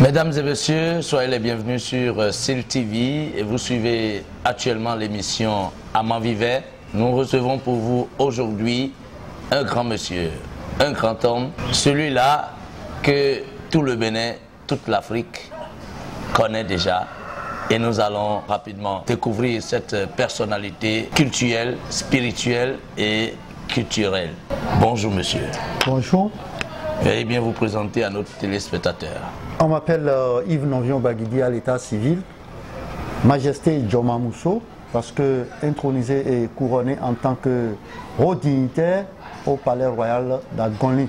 Mesdames et messieurs, soyez les bienvenus sur SIL TV et vous suivez actuellement l'émission Amant Vivait. Nous recevons pour vous aujourd'hui un grand monsieur, un grand homme, celui-là que tout le Bénin, toute l'Afrique connaît déjà. Et nous allons rapidement découvrir cette personnalité culturelle, spirituelle et culturelle. Bonjour monsieur. Bonjour. Veuillez bien vous présenter à nos téléspectateurs. On m'appelle Yves Nonvion Baguidi à l'état civil, Majesté Djoma Mousso, parce que intronisé et couronné en tant que haut dignitaire au Palais Royal d'Agonly.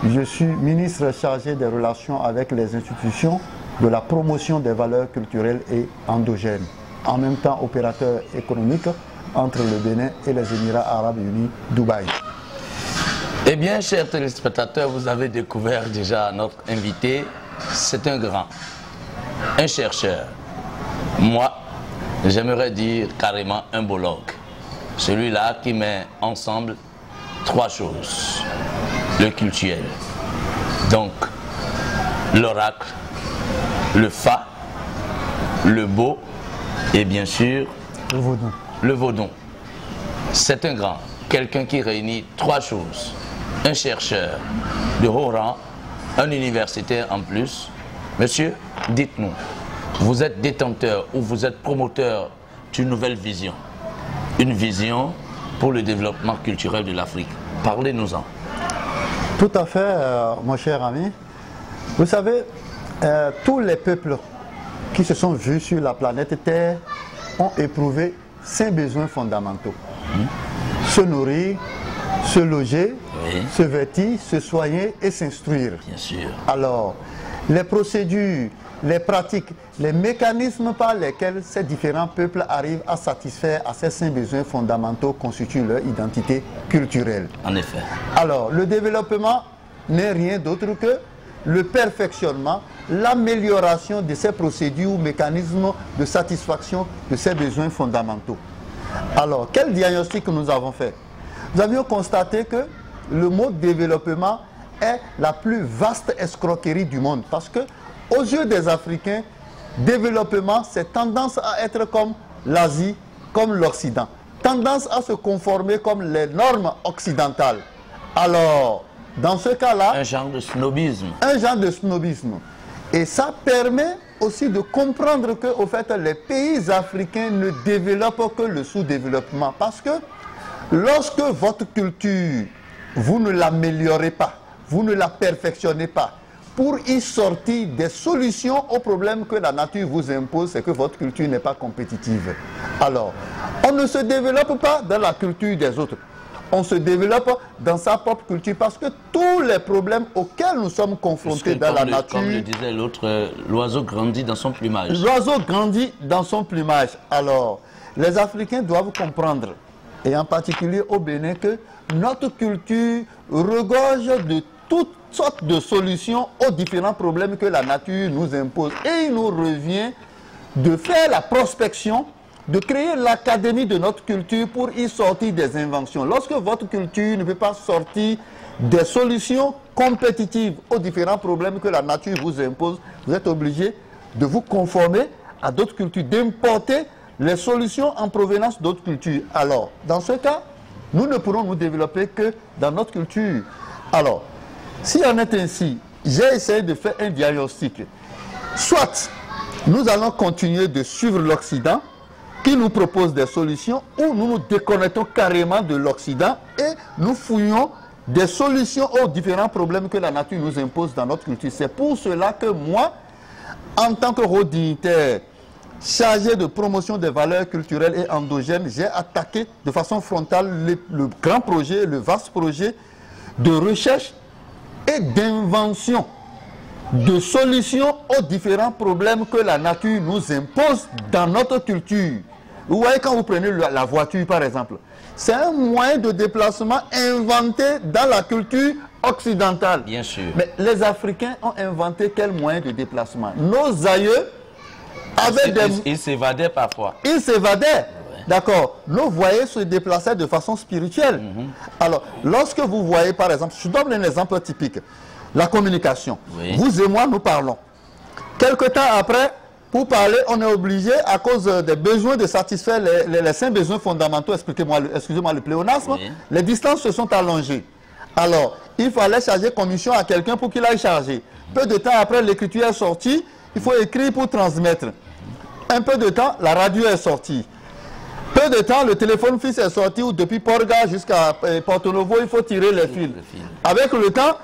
Je suis ministre chargé des relations avec les institutions, de la promotion des valeurs culturelles et endogènes, en même temps opérateur économique entre le Bénin et les Émirats Arabes Unis, Dubaï. Eh bien, chers téléspectateurs, vous avez découvert déjà notre invité. C'est un grand, un chercheur. Moi, j'aimerais dire carrément un bologue. Celui-là qui met ensemble trois choses. Le culturel, donc l'oracle, le fa, le beau et bien sûr le vaudon. Le vaudon. C'est un grand, quelqu'un qui réunit trois choses. Un chercheur de haut rang, un universitaire en plus. Monsieur, dites-nous, vous êtes détenteur ou vous êtes promoteur d'une nouvelle vision. Une vision pour le développement culturel de l'Afrique. Parlez-nous-en. Tout à fait, mon cher ami. Vous savez, tous les peuples qui se sont vus sur la planète Terre ont éprouvé 5 besoins fondamentaux. Se nourrir, se loger, oui, se vêtir, se soigner et s'instruire. Bien sûr. Alors, les procédures, les pratiques, les mécanismes par lesquels ces différents peuples arrivent à satisfaire à ces 5 besoins fondamentaux constituent leur identité culturelle. En effet. Alors, le développement n'est rien d'autre que le perfectionnement, l'amélioration de ces procédures ou mécanismes de satisfaction de ces besoins fondamentaux. Alors, quel diagnostic nous avons fait? Nous avions constaté que le mot développement est la plus vaste escroquerie du monde parce que, aux yeux des Africains, développement, c'est tendance à être comme l'Asie, comme l'Occident. Tendance à se conformer comme les normes occidentales. Alors, dans ce cas-là... un genre de snobisme. Un genre de snobisme. Et ça permet aussi de comprendre que, au fait, les pays africains ne développent que le sous-développement. Parce que lorsque votre culture, vous ne l'améliorez pas, vous ne la perfectionnez pas, pour y sortir des solutions aux problèmes que la nature vous impose, c'est que votre culture n'est pas compétitive. Alors, on ne se développe pas dans la culture des autres. On se développe dans sa propre culture parce que tous les problèmes auxquels nous sommes confrontés dans la nature... Comme le disait l'autre, l'oiseau grandit dans son plumage. L'oiseau grandit dans son plumage. Alors, les Africains doivent comprendre, et en particulier au Bénin, que notre culture regorge de toutes sortes de solutions aux différents problèmes que la nature nous impose. Et il nous revient de faire la prospection, de créer l'académie de notre culture pour y sortir des inventions. Lorsque votre culture ne peut pas sortir des solutions compétitives aux différents problèmes que la nature vous impose, vous êtes obligé de vous conformer à d'autres cultures, d'importer les solutions en provenance d'autres cultures. Alors, dans ce cas, nous ne pourrons nous développer que dans notre culture. Alors, si en est ainsi, j'ai essayé de faire un diagnostic. Soit nous allons continuer de suivre l'Occident, qui nous propose des solutions, ou nous nous déconnectons carrément de l'Occident et nous fouillons des solutions aux différents problèmes que la nature nous impose dans notre culture. C'est pour cela que moi, en tant que haut dignitaire chargé de promotion des valeurs culturelles et endogènes, j'ai attaqué de façon frontale le grand projet, le vaste projet de recherche et d'invention de solutions aux différents problèmes que la nature nous impose dans notre culture. Vous voyez, quand vous prenez la voiture par exemple, c'est un moyen de déplacement inventé dans la culture occidentale. Bien sûr. Mais les Africains ont inventé quel moyen de déplacement? Nos aïeux Il s'évadait parfois. Il s'évadait. D'accord. Nos voyés se déplaçaient de façon spirituelle. Alors, lorsque vous voyez, par exemple, je donne un exemple typique. La communication. Oui. Vous et moi, nous parlons. Quelque temps après, pour parler, on est obligé, à cause des besoins de satisfaire les 5 besoins fondamentaux, excusez-moi le pléonasme, oui. Les distances se sont allongées. Alors, il fallait charger commission à quelqu'un pour qu'il aille charger. Peu de temps après, l'écriture est sortie, il faut écrire pour transmettre. Un peu de temps, la radio est sortie. Peu de temps, le téléphone fixe est sorti, ou depuis Porga jusqu'à Porto Novo, il faut tirer les fils. Avec le temps,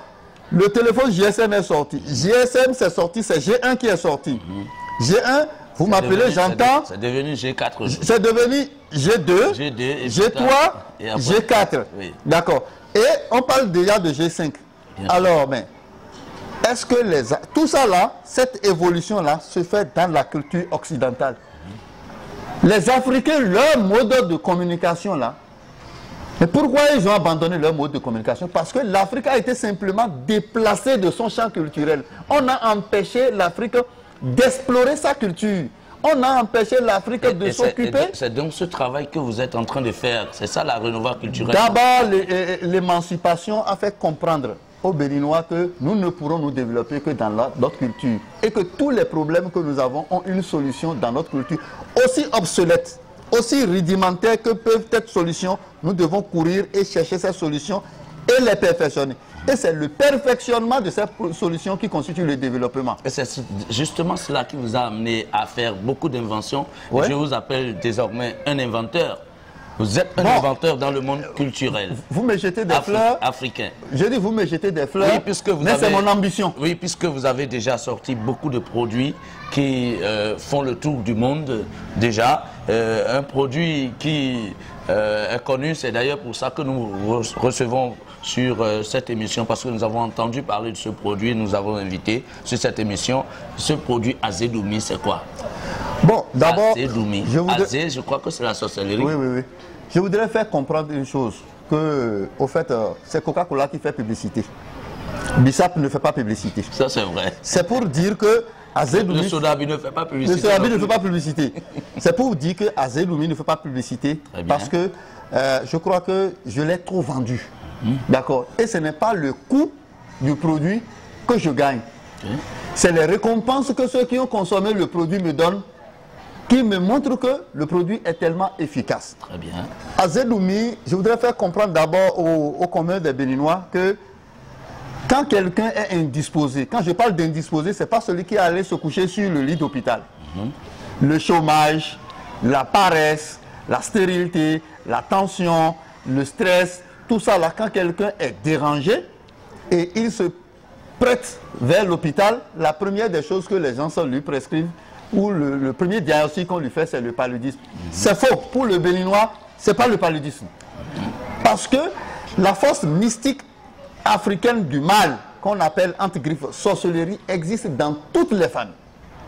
le téléphone GSM est sorti. GSM, c'est sorti, c'est G1 qui est sorti. G1, vous m'appelez, j'entends. C'est devenu G4. C'est devenu G2, G2 G3, G4. Oui. D'accord. Et on parle déjà de G5. Bien alors, mais est-ce que tout ça là, cette évolution-là, se fait dans la culture occidentale? Les Africains, leur mode de communication là, mais pourquoi ils ont abandonné leur mode de communication? Parce que l'Afrique a été simplement déplacée de son champ culturel. On a empêché l'Afrique d'explorer sa culture. On a empêché l'Afrique de s'occuper. C'est donc ce travail que vous êtes en train de faire. C'est ça la renouveau culturelle. D'abord, l'émancipation a fait comprendre aux Béninois que nous ne pourrons nous développer que dans notre culture. Et que tous les problèmes que nous avons ont une solution dans notre culture. Aussi obsolète, aussi rudimentaire que peuvent être solutions, nous devons courir et chercher ces solutions et les perfectionner. Et c'est le perfectionnement de ces solutions qui constitue le développement. Et c'est justement cela qui vous a amené à faire beaucoup d'inventions. Ouais. Je vous appelle désormais un inventeur. Vous êtes un inventeur dans le monde culturel. Vous me jetez des fleurs. Africain. Je dis vous me jetez des fleurs, oui, puisque mais c'est mon ambition. Oui, puisque vous avez déjà sorti beaucoup de produits qui font le tour du monde déjà. Un produit qui est connu, c'est d'ailleurs pour ça que nous recevons sur cette émission, parce que nous avons entendu parler de ce produit, nous avons invité sur cette émission. Ce produit Azédoumi, c'est quoi? Bon, d'abord, je crois que c'est la sorcellerie. Oui, oui, oui. Je voudrais faire comprendre une chose, que, au fait, c'est Coca-Cola qui fait publicité. Bissap ne fait pas publicité. Ça, c'est vrai. C'est pour dire que Azédoumi... Le Sodabi ne fait pas publicité. Le Sodabi ne fait pas publicité. C'est pour dire que Azédoumi ne fait pas publicité, parce que je crois que je l'ai trop vendu. D'accord. Et ce n'est pas le coût du produit que je gagne. C'est les récompenses que ceux qui ont consommé le produit me donnent, qui me montrent que le produit est tellement efficace. Très bien. Azédoumi, je voudrais faire comprendre d'abord au commun des Béninois que quand quelqu'un est indisposé, quand je parle d'indisposé, ce n'est pas celui qui est allé se coucher sur le lit d'hôpital. Le chômage, la paresse, la stérilité, la tension, le stress, tout ça là, quand quelqu'un est dérangé et il se prête vers l'hôpital, la première des choses que les gens lui prescrivent, ou le premier diagnostic qu'on lui fait, c'est le paludisme. C'est faux. Pour le Béninois, ce n'est pas le paludisme. Parce que la force mystique africaine du mal, qu'on appelle entre griffes sorcellerie, existe dans toutes les familles.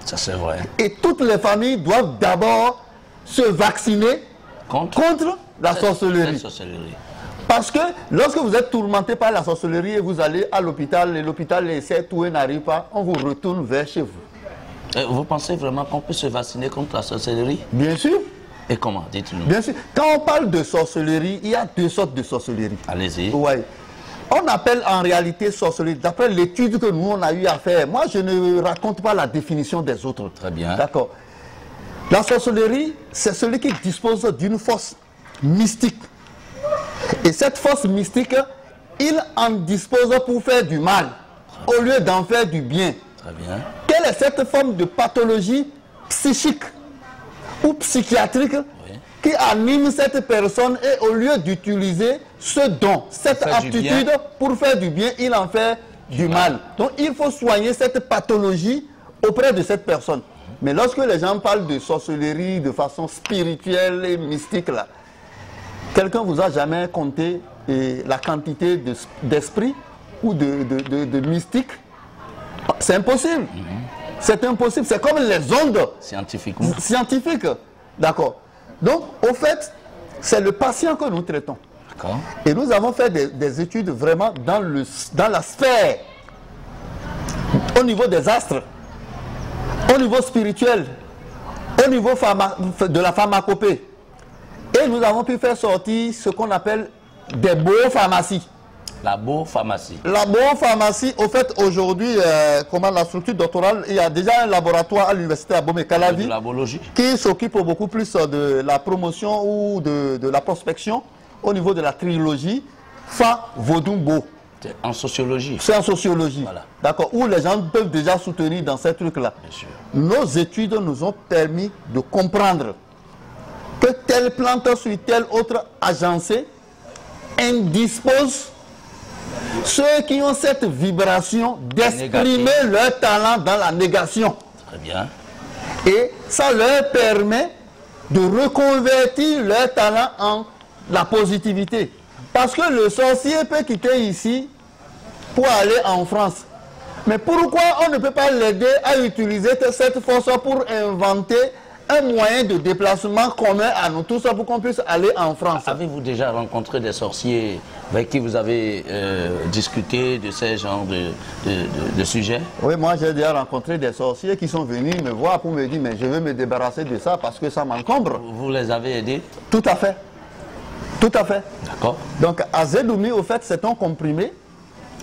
Ça, c'est vrai. Et toutes les familles doivent d'abord se vacciner contre la sorcellerie. Parce que lorsque vous êtes tourmenté par la sorcellerie et vous allez à l'hôpital, et l'hôpital essaie, tout et n'arrive pas, on vous retourne vers chez vous. Vous pensez vraiment qu'on peut se vacciner contre la sorcellerie? Bien sûr. Et comment? Dites-nous. Bien sûr. Quand on parle de sorcellerie, il y a 2 sortes de sorcellerie. Allez-y. Ouais. On appelle en réalité sorcellerie, d'après l'étude que nous on a eu à faire. Moi, je ne raconte pas la définition des autres. Très bien. D'accord. La sorcellerie, c'est celui qui dispose d'une force mystique. Et cette force mystique, il en dispose pour faire du mal, au lieu d'en faire du bien. Très bien. Quelle est cette forme de pathologie psychique ou psychiatrique qui anime cette personne, et au lieu d'utiliser ce don, cette aptitude pour faire du bien, il en fait du mal. Donc il faut soigner cette pathologie auprès de cette personne. Mais lorsque les gens parlent de sorcellerie de façon spirituelle et mystique, là, quelqu'un vous a jamais compté la quantité d'esprit ou de mystique? C'est impossible. C'est impossible. C'est comme les ondes scientifiques. D'accord. Donc, au fait, c'est le patient que nous traitons. Et nous avons fait des études vraiment dans la sphère, au niveau des astres, au niveau spirituel, au niveau de la pharmacopée. Et nous avons pu faire sortir ce qu'on appelle des biopharmacies. La biopharmacie. La biopharmacie, au fait, aujourd'hui, comment la structure doctorale, il y a déjà un laboratoire à l'université Abomey-Calavi qui s'occupe beaucoup plus de la promotion ou de la prospection au niveau de la trilogie Fa-Vodumbo. C'est en sociologie. C'est en sociologie. Voilà. D'accord. Où les gens peuvent déjà soutenir dans ces trucs-là. Nos études nous ont permis de comprendre que telle plante sur telle autre agencée indispose ceux qui ont cette vibration d'exprimer leur talent dans la négation. Très bien. Et ça leur permet de reconvertir leur talent en la positivité. Parce que le sorcier peut quitter ici pour aller en France. Mais pourquoi on ne peut pas l'aider à utiliser cette force pour inventer un moyen de déplacement commun à nous tous pour qu'on puisse aller en France? Avez-vous déjà rencontré des sorciers avec qui vous avez discuté de ces genres de sujets? Oui, moi j'ai déjà rencontré des sorciers qui sont venus me voir pour me dire mais je veux me débarrasser de ça parce que ça m'encombre. Vous les avez aidés? Tout à fait. Tout à fait. D'accord. Donc Azedoumi, au fait, c'est un comprimé.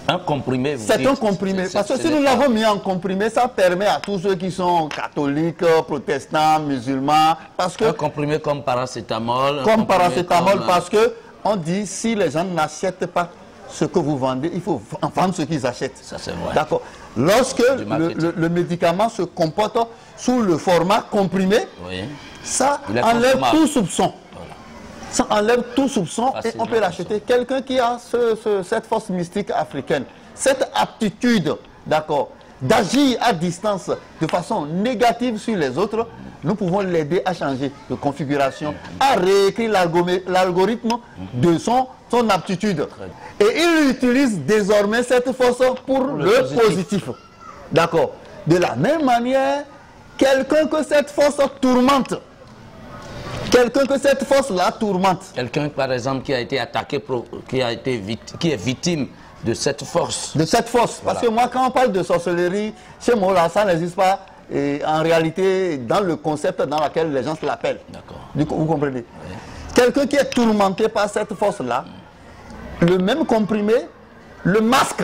Un comprimé, vous C'est dites, un comprimé. Parce que si nous l'avons mis en comprimé, ça permet à tous ceux qui sont catholiques, protestants, musulmans. Parce que, un comprimé comme paracétamol. Comme paracétamol, parce que on dit si les gens n'achètent pas ce que vous vendez, il faut vendre ce qu'ils achètent. Ça, c'est vrai. D'accord. Lorsque le médicament se comporte sous le format comprimé, oui, ça enlève tout soupçon. Ça enlève tout soupçon et on peut l'acheter. Quelqu'un qui a cette force mystique africaine, cette aptitude, d'accord, d'agir à distance de façon négative sur les autres, nous pouvons l'aider à changer de configuration, à réécrire l'algorithme de son aptitude. Et il utilise désormais cette force pour le positif. D'accord. De la même manière, quelqu'un que cette force tourmente, quelqu'un que cette force-là tourmente. Quelqu'un, par exemple, qui a été attaqué, qui est victime de cette force. De cette force. Voilà. Parce que moi, quand on parle de sorcellerie, chez moi, là, ça n'existe pas. Et en réalité, dans le concept dans lequel les gens se l'appellent. D'accord. Du coup, vous comprenez. Oui. Quelqu'un qui est tourmenté par cette force-là, le même comprimé, le masque.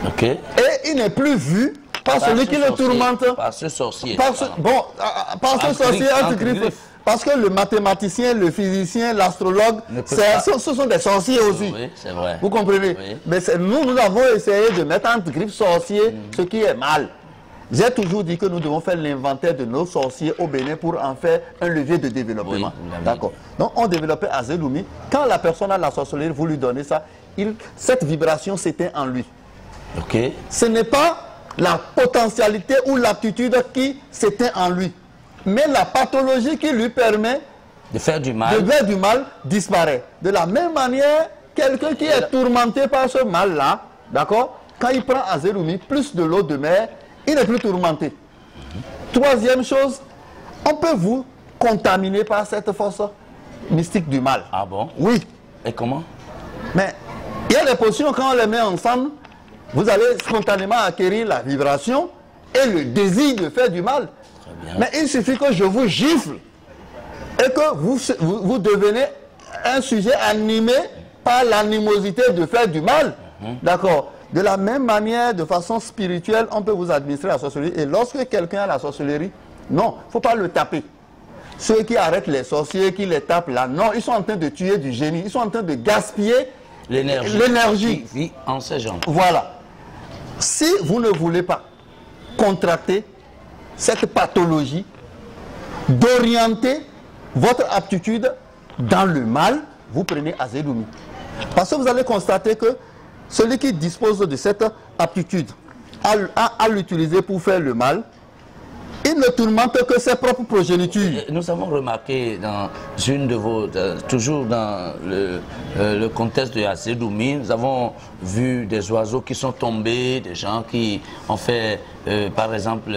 Ok. Et il n'est plus vu par celui qui le tourmente. Par ce sorcier. Par ce sorcier antigriffe. Parce que le mathématicien, le physicien, l'astrologue, ce sont des sorciers aussi. Oui, c'est vrai. Vous comprenez? Oui. Mais nous avons essayé de mettre entre griffes sorciers ce qui est mal. J'ai toujours dit que nous devons faire l'inventaire de nos sorciers au Bénin pour en faire un levier de développement. Oui, d'accord. Donc on développait Azedoumi. Quand la personne a la sorcellerie, vous lui donnez ça, cette vibration s'éteint en lui. Ok. Ce n'est pas la potentialité ou l'aptitude qui s'éteint en lui, mais la pathologie qui lui permet de faire du mal, disparaît. De la même manière, quelqu'un qui est tourmenté par ce mal-là, d'accord, quand il prend Azedoumi, plus de l'eau de mer, il n'est plus tourmenté. Troisième chose, on peut vous contaminer par cette force mystique du mal. Ah bon? Oui. Et comment? Mais il y a des potions, quand on les met ensemble, vous allez spontanément acquérir la vibration et le désir de faire du mal. Mais il suffit que je vous gifle et que vous devenez un sujet animé par l'animosité de faire du mal. D'accord. De la même manière, de façon spirituelle, on peut vous administrer la sorcellerie. Et lorsque quelqu'un a la sorcellerie, non, il ne faut pas le taper. Ceux qui arrêtent les sorciers, qui les tapent là, non, ils sont en train de tuer du génie. Ils sont en train de gaspiller l'énergie qui vit en ces gens. Voilà. Si vous ne voulez pas contracter cette pathologie, d'orienter votre aptitude dans le mal, vous prenez Azedoumi. Parce que vous allez constater que celui qui dispose de cette aptitude à l'utiliser pour faire le mal, il ne tourmente que ses propres progénitures. Nous avons remarqué dans une de vos, toujours dans le contexte de Azedoumi, nous avons vu des oiseaux qui sont tombés, des gens qui ont fait, par exemple,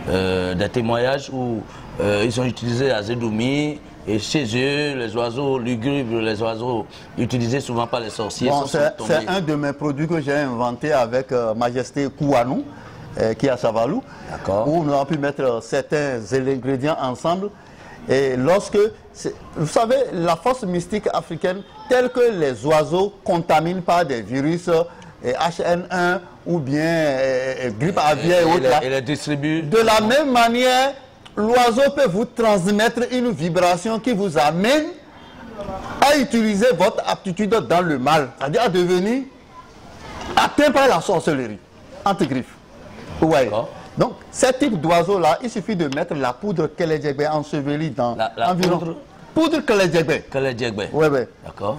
des témoignages où ils ont utilisé Azedoumi. Et chez eux, les oiseaux lugubres, les oiseaux utilisés souvent par les sorciers, bon, c'est un de mes produits que j'ai inventé avec Majesté Kouanou. qui est à Savalou, où nous avons pu mettre certains ingrédients ensemble. Et lorsque, vous savez, la force mystique africaine, telle que les oiseaux contaminent par des virus HN1 ou bien grippe aviaire et autres, et les distribue. De la même manière, l'oiseau peut vous transmettre une vibration qui vous amène à utiliser votre aptitude dans le mal, c'est-à-dire à devenir atteint par la sorcellerie, entre griffes. Ouais. Donc, ce type d'oiseau-là, il suffit de mettre la poudre Kelejegbe ensevelie dans environ... Poudre Kelejegbe. Kelejegbe. Oui, oui. D'accord.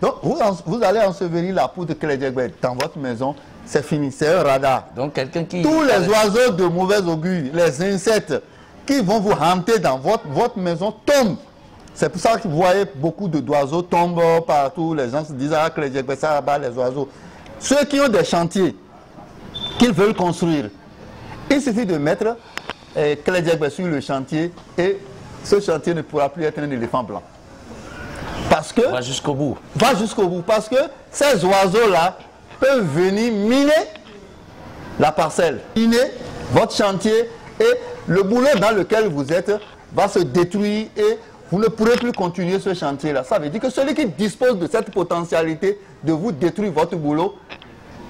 Donc, vous allez ensevelir la poudre Kelejegbe dans votre maison, c'est fini, c'est un radar. Donc, quelqu'un qui... Tous les oiseaux de mauvais augure, les insectes qui vont vous hanter dans votre maison tombent. C'est pour ça que vous voyez beaucoup d'oiseaux tombent partout. Les gens se disent, ah, Kelejegbe, ça abat les oiseaux. Ceux qui ont des chantiers qu'ils veulent construire, il suffit de mettre Kelejegbe sur le chantier et ce chantier ne pourra plus être un éléphant blanc. Parce que... Va jusqu'au bout. Va jusqu'au bout. Parce que ces oiseaux-là peuvent venir miner la parcelle, miner votre chantier et le boulot dans lequel vous êtes va se détruire et vous ne pourrez plus continuer ce chantier-là. Ça veut dire que celui qui dispose de cette potentialité de vous détruire votre boulot,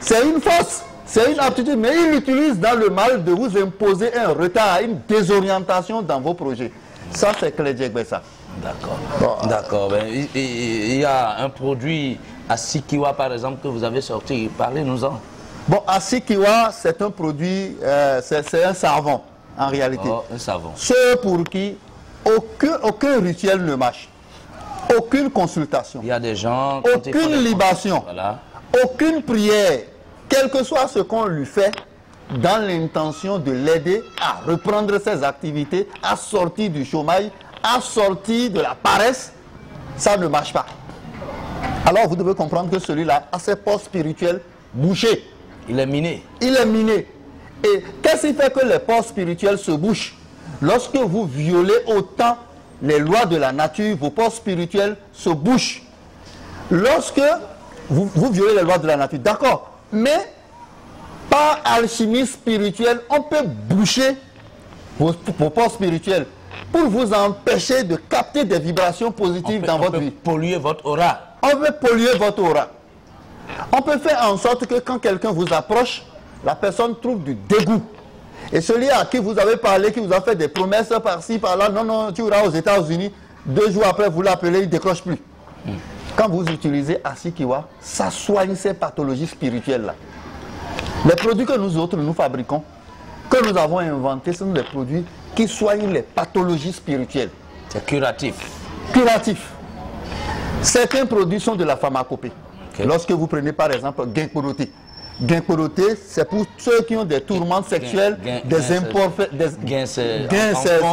c'est une force, c'est une aptitude, mais il utilise dans le mal de vous imposer un retard, une désorientation dans vos projets. Ça, c'est Kelejegbe, ça. D'accord. Bon, d'accord. Ben, il y a un produit Asikiwa, par exemple, que vous avez sorti. Parlez-nous-en. Bon, Asikiwa, c'est un produit, c'est un savon, en réalité. Oh, un savon. Ceux pour qui aucun rituel ne marche. Aucune consultation. Il y a des gens... Aucune libation. Voilà. Aucune prière. Quel que soit ce qu'on lui fait, dans l'intention de l'aider à reprendre ses activités, à sortir du chômage, à sortir de la paresse, ça ne marche pas. Alors vous devez comprendre que celui-là a ses portes spirituelles bouchées. Il est miné. Il est miné. Et qu'est-ce qui fait que les portes spirituelles se bouchent? Lorsque vous violez autant les lois de la nature, vos portes spirituelles se bouchent. Lorsque vous violez les lois de la nature, d'accord, mais par alchimie spirituelle, on peut boucher vos portes spirituelles pour vous empêcher de capter des vibrations positives dans votre vie. On peut polluer votre aura. On peut polluer votre aura. On peut faire en sorte que quand quelqu'un vous approche, la personne trouve du dégoût. Et celui à qui vous avez parlé, qui vous a fait des promesses par-ci, par-là, non, non, tu iras aux États-Unis, 2 jours après vous l'appelez, il ne décroche plus. Quand vous utilisez Asikiwa, ça soigne ces pathologies spirituelles-là. Les produits que nous autres, nous fabriquons, que nous avons inventés, ce sont des produits qui soignent les pathologies spirituelles. C'est curatif. Curatif. Certains produits sont de la pharmacopée. Okay. Lorsque vous prenez par exemple Ginkgoroté. Ginkgoroté, c'est pour ceux qui ont des tourments sexuels, des imperfections.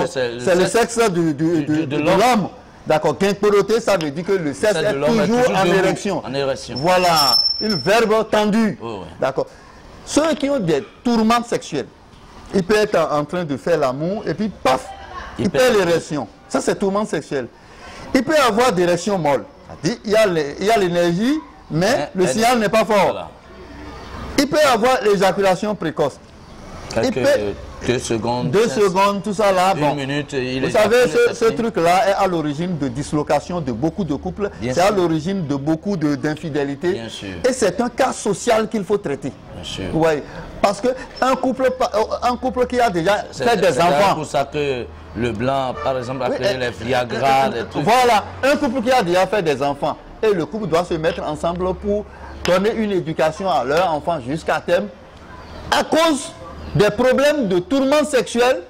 C'est le sexe de l'homme. D'accord. Ginkgoroté, ça veut dire que le sexe est toujours en érection. Voilà. Une verbe tendue. Oh, ouais. D'accord. Ceux qui ont des tourments sexuels, ils peuvent être en train de faire l'amour et puis paf, il perd l'érection. Ça, c'est tourment sexuel. Il peut y avoir des érections molles. Il y a l'énergie, mais le signal n'est pas fort. Voilà. Il peut y avoir l'éjaculation précoce. Quelques 2 secondes. 2 secondes, tout ça là. Bon. 1 minute. Vous savez, ce truc-là est à l'origine de dislocation de beaucoup de couples. C'est à l'origine de beaucoup d'infidélités. Et c'est un cas social qu'il faut traiter. Bien sûr. Oui. Parce qu'un couple qui a déjà fait des enfants. C'est pour ça que le blanc, par exemple, a créé les Viagra, les trucs. Voilà. Un couple qui a déjà fait des enfants. Et le couple doit se mettre ensemble pour donner une éducation à leur enfant jusqu'à terme. À cause des problèmes de tourment sexuel,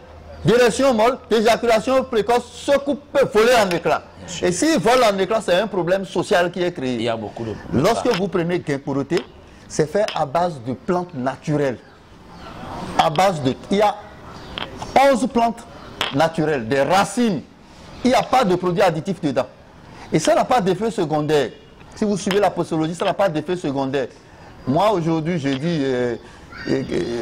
d'érection molle, d'éjaculation précoce, ce couple peut voler en éclats. Et s'il vole en éclats, c'est un problème social qui est créé. Il y a beaucoup de... Lorsque vous prenez Ginkgoroté, c'est fait à base de plantes naturelles. Il y a 11 plantes naturelles, des racines. Il n'y a pas de produits additifs dedans. Et ça n'a pas d'effet secondaire. Si vous suivez la posologie, ça n'a pas d'effet secondaire. Moi, aujourd'hui, je dis...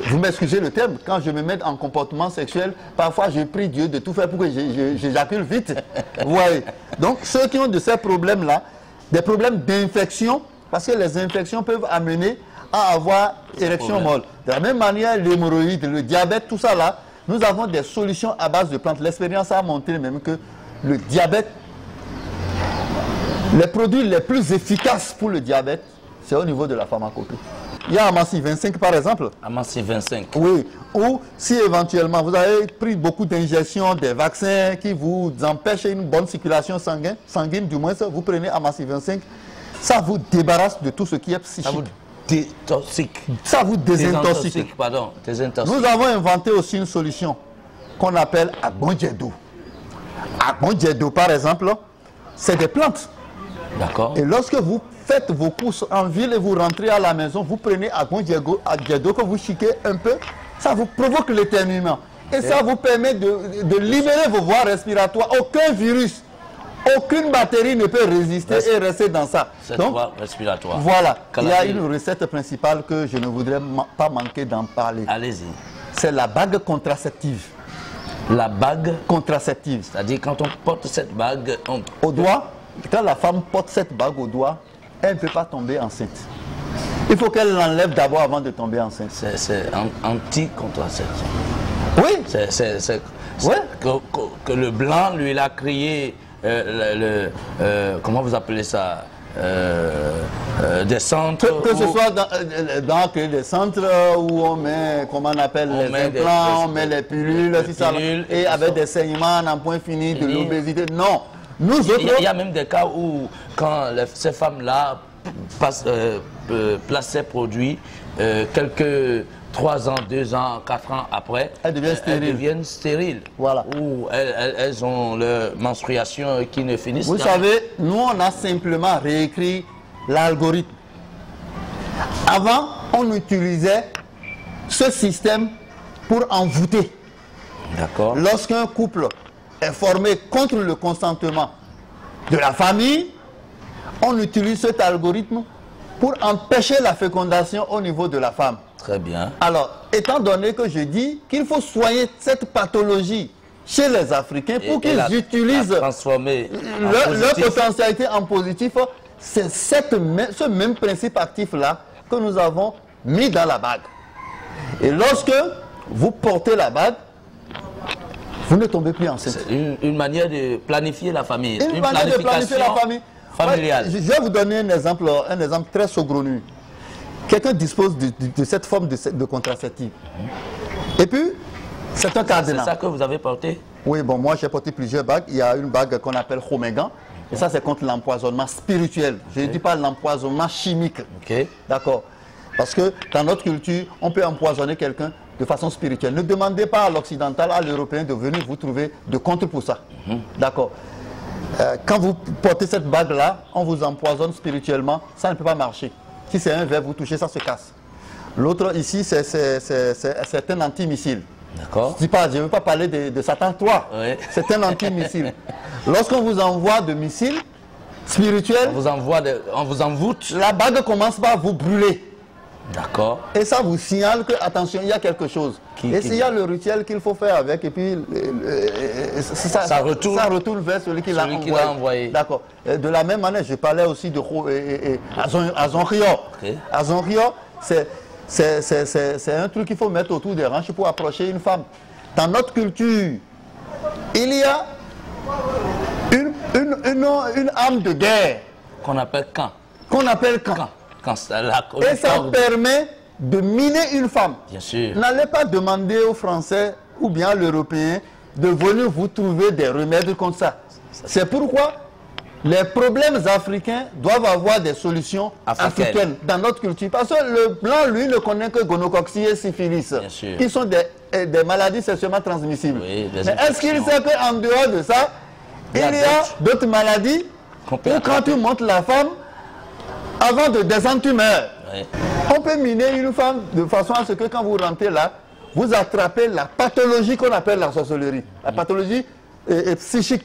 vous m'excusez le terme, quand je me mets en comportement sexuel, parfois je prie Dieu de tout faire pour que j'éjacule vite. Vous voyez. Donc ceux qui ont de ces problèmes-là, des problèmes d'infection, parce que les infections peuvent amener à avoir érection molle. De la même manière, l'hémorroïde, le diabète, tout ça là, nous avons des solutions à base de plantes. L'expérience a montré même que le diabète, les produits les plus efficaces pour le diabète, c'est au niveau de la pharmacopée. Il y a Amassi 25 par exemple. Amassi 25. Oui. Ou si éventuellement vous avez pris beaucoup d'injections, des vaccins qui vous empêchent une bonne circulation sanguine, du moins vous prenez Amassi 25, ça vous débarrasse de tout ce qui est psychique. Ça vous détoxique. Ça vous désintoxique. Pardon, désintoxique. Nous avons inventé aussi une solution qu'on appelle Agbondjedo. Agbondjedo par exemple, c'est des plantes. D'accord. Et lorsque vous faites vos courses en ville et vous rentrez à la maison, vous prenez Agbondjedo que vous chiquez un peu, ça vous provoque l'éternuement. Et ça vous permet de libérer vos voies respiratoires. Aucun virus, aucune bactérie ne peut résister et rester dans ça. Cette voie respiratoire. Voilà. Il y a une recette principale que je ne voudrais pas manquer d'en parler. Allez-y. C'est la bague contraceptive. La bague contraceptive. C'est-à-dire quand on porte cette bague au doigt, quand la femme porte cette bague au doigt, elle ne peut pas tomber enceinte. Il faut qu'elle l'enlève d'abord avant de tomber enceinte. C'est anti-contraception. Oui. C'est que le blanc, lui, il a créé comment vous appelez ça, des centres. Que ce soit dans des centres où on met, comment on appelle, les implants, on met les pilules, et avec des saignements en point fini, de l'obésité. Non. Nous autres, il y a même des cas où, quand ces femmes-là placent ces produits, quelques 3 ans, 2 ans, 4 ans après, elles deviennent stériles. Voilà. Ou elles ont leur menstruation qui ne finissent pas. Vous savez, nous on a simplement réécrit l'algorithme. Avant, on utilisait ce système pour envoûter. D'accord. Lorsqu'un couple est formé contre le consentement de la famille, on utilise cet algorithme pour empêcher la fécondation au niveau de la femme. Très bien. Alors, étant donné que je dis qu'il faut soigner cette pathologie chez les Africains pour qu'ils utilisent leur potentialité en positif, c'est ce même principe actif-là que nous avons mis dans la bague. Et lorsque vous portez la bague, vous ne tombez plus enceinte. C'est une manière de planifier la famille. Une manière de planifier la famille familiale. Je vais vous donner un exemple très saugrenu. Quelqu'un dispose de cette forme de contraceptive. Et puis, c'est un cardinal. C'est ça que vous avez porté? Oui, bon, moi j'ai porté plusieurs bagues. Il y a une bague qu'on appelle Khomegan. Et ça, c'est contre l'empoisonnement spirituel. Je ne dis pas l'empoisonnement chimique. D'accord. Parce que dans notre culture, on peut empoisonner quelqu'un de façon spirituelle. Ne demandez pas à l'occidental, à l'européen de venir vous trouver de contre pour ça. D'accord. Quand vous portez cette bague-là, on vous empoisonne spirituellement, ça ne peut pas marcher. Si c'est un verre, vous touchez, ça se casse. L'autre ici, c'est un antimissile. D'accord. Je ne veux pas parler de Satan 3. Oui. C'est un antimissile. Lorsqu'on vous envoie de missiles spirituels, on vous envoûte. La bague commence par vous brûler. D'accord. Et ça vous signale que, attention, il y a quelque chose. Et s'il y a le rituel qu'il faut faire avec, et puis ça retourne vers celui qui l'a envoyé. D'accord. De la même manière, je parlais aussi de Azonrio. Azonrio, c'est un truc qu'il faut mettre autour des hanches pour approcher une femme. Dans notre culture, il y a une arme de guerre. Qu'on appelle camp. Qu'on appelle camp. Et ça permet de miner une femme. Bien sûr. N'allez pas demander aux Français ou bien à l'Européen de venir vous trouver des remèdes comme ça. C'est pourquoi les problèmes africains doivent avoir des solutions africaines dans notre culture. Parce que le blanc, lui, ne connaît que gonocoxie et syphilis, qui sont des maladies sexuellement transmissibles. Oui, mais est-ce qu'il sait qu'en dehors de ça, il y a d'autres maladies où quand tu montes la femme, avant de descendre, tu meurs. Oui. On peut miner une femme de façon à ce que quand vous rentrez là, vous attrapez la pathologie qu'on appelle la sorcellerie. La pathologie psychique.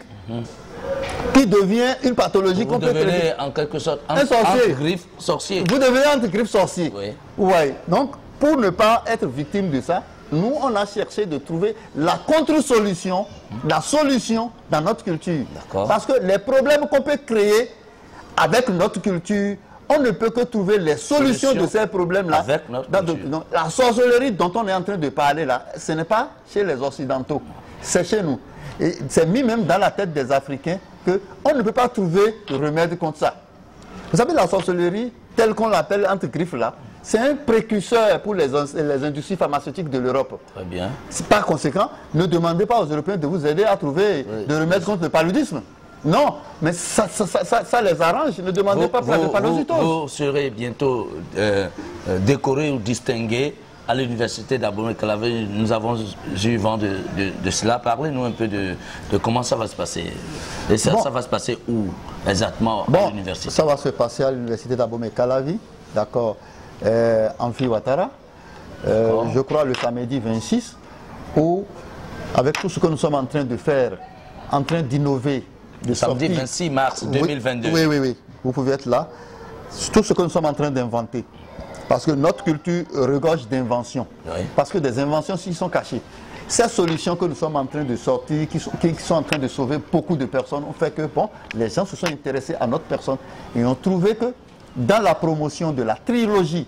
Qui devient une pathologie qu'on peut traiter. En quelque sorte un sorcier. Griffe sorcier. Vous devenez anti-griffe sorcier. Oui. Ouais. Donc, pour ne pas être victime de ça, nous, on a cherché de trouver la contre-solution, la solution dans notre culture. Parce que les problèmes qu'on peut créer avec notre culture on ne peut que trouver les solutions de ces problèmes-là. Avec notre culture. La sorcellerie dont on est en train de parler là, ce n'est pas chez les Occidentaux, c'est chez nous. Et c'est mis même dans la tête des Africains qu'on ne peut pas trouver de remède contre ça. Vous savez, la sorcellerie, telle qu'on l'appelle entre griffes là, c'est un précurseur pour les industries pharmaceutiques de l'Europe. Très bien. Par conséquent, ne demandez pas aux Européens de vous aider à trouver des remèdes contre le paludisme. Non, mais ça les arrange. Ne demandez pas pour la drépanocytose. Vous serez bientôt décoré ou distingué à l'université d'Abomey-Calavi. Nous avons eu vent de cela. Parlez-nous un peu de comment ça va se passer. Et ça va se passer où exactement à l'université? Ça va se passer à l'université d'Abomey-Calavi, d'accord, Amphi Ouattara, je crois le samedi 26, où, avec tout ce que nous sommes en train de faire, en train d'innover, le samedi 26 mars 2022. Oui, vous pouvez être là. Tout ce que nous sommes en train d'inventer. Parce que notre culture regorge d'inventions. Oui. Parce que des inventions, s'ils sont cachées. Ces solutions que nous sommes en train de sortir, qui sont en train de sauver beaucoup de personnes, ont fait que les gens se sont intéressés à notre personne et ont trouvé que dans la promotion de la trilogie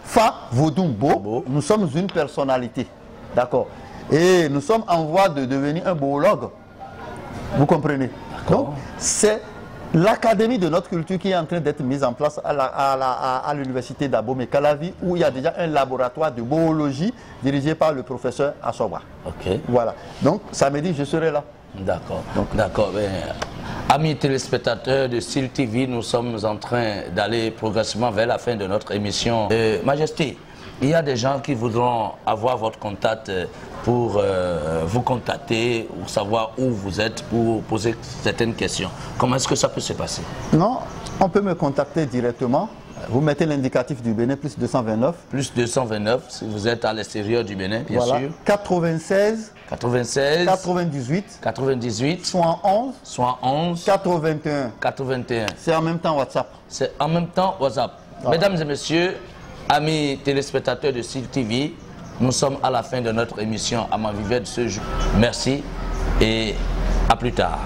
Fa Vodumbo, nous sommes une personnalité. D'accord. Et nous sommes en voie de devenir un boologue. Vous comprenez? Donc, c'est l'académie de notre culture qui est en train d'être mise en place à l'université d'Abomey-Calavi, où il y a déjà un laboratoire de boologie dirigé par le professeur Assoba. Ok. Voilà. Donc, samedi, je serai là. D'accord. D'accord. Amis téléspectateurs de Style TV, nous sommes en train d'aller progressivement vers la fin de notre émission. Majesté, il y a des gens qui voudront avoir votre contact pour vous contacter ou savoir où vous êtes pour poser certaines questions. Comment est-ce que ça peut se passer? Non, on peut me contacter directement. Vous mettez l'indicatif du Bénin, plus 229. Plus 229, si vous êtes à l'extérieur du Bénin, bien sûr. 96. 96. 98. 98. 71. 71. 81. 81. C'est en même temps WhatsApp. C'est en même temps WhatsApp. Voilà. Mesdames et messieurs, amis téléspectateurs de Style TV, nous sommes à la fin de notre émission à ma vivette de ce jour. Merci et à plus tard.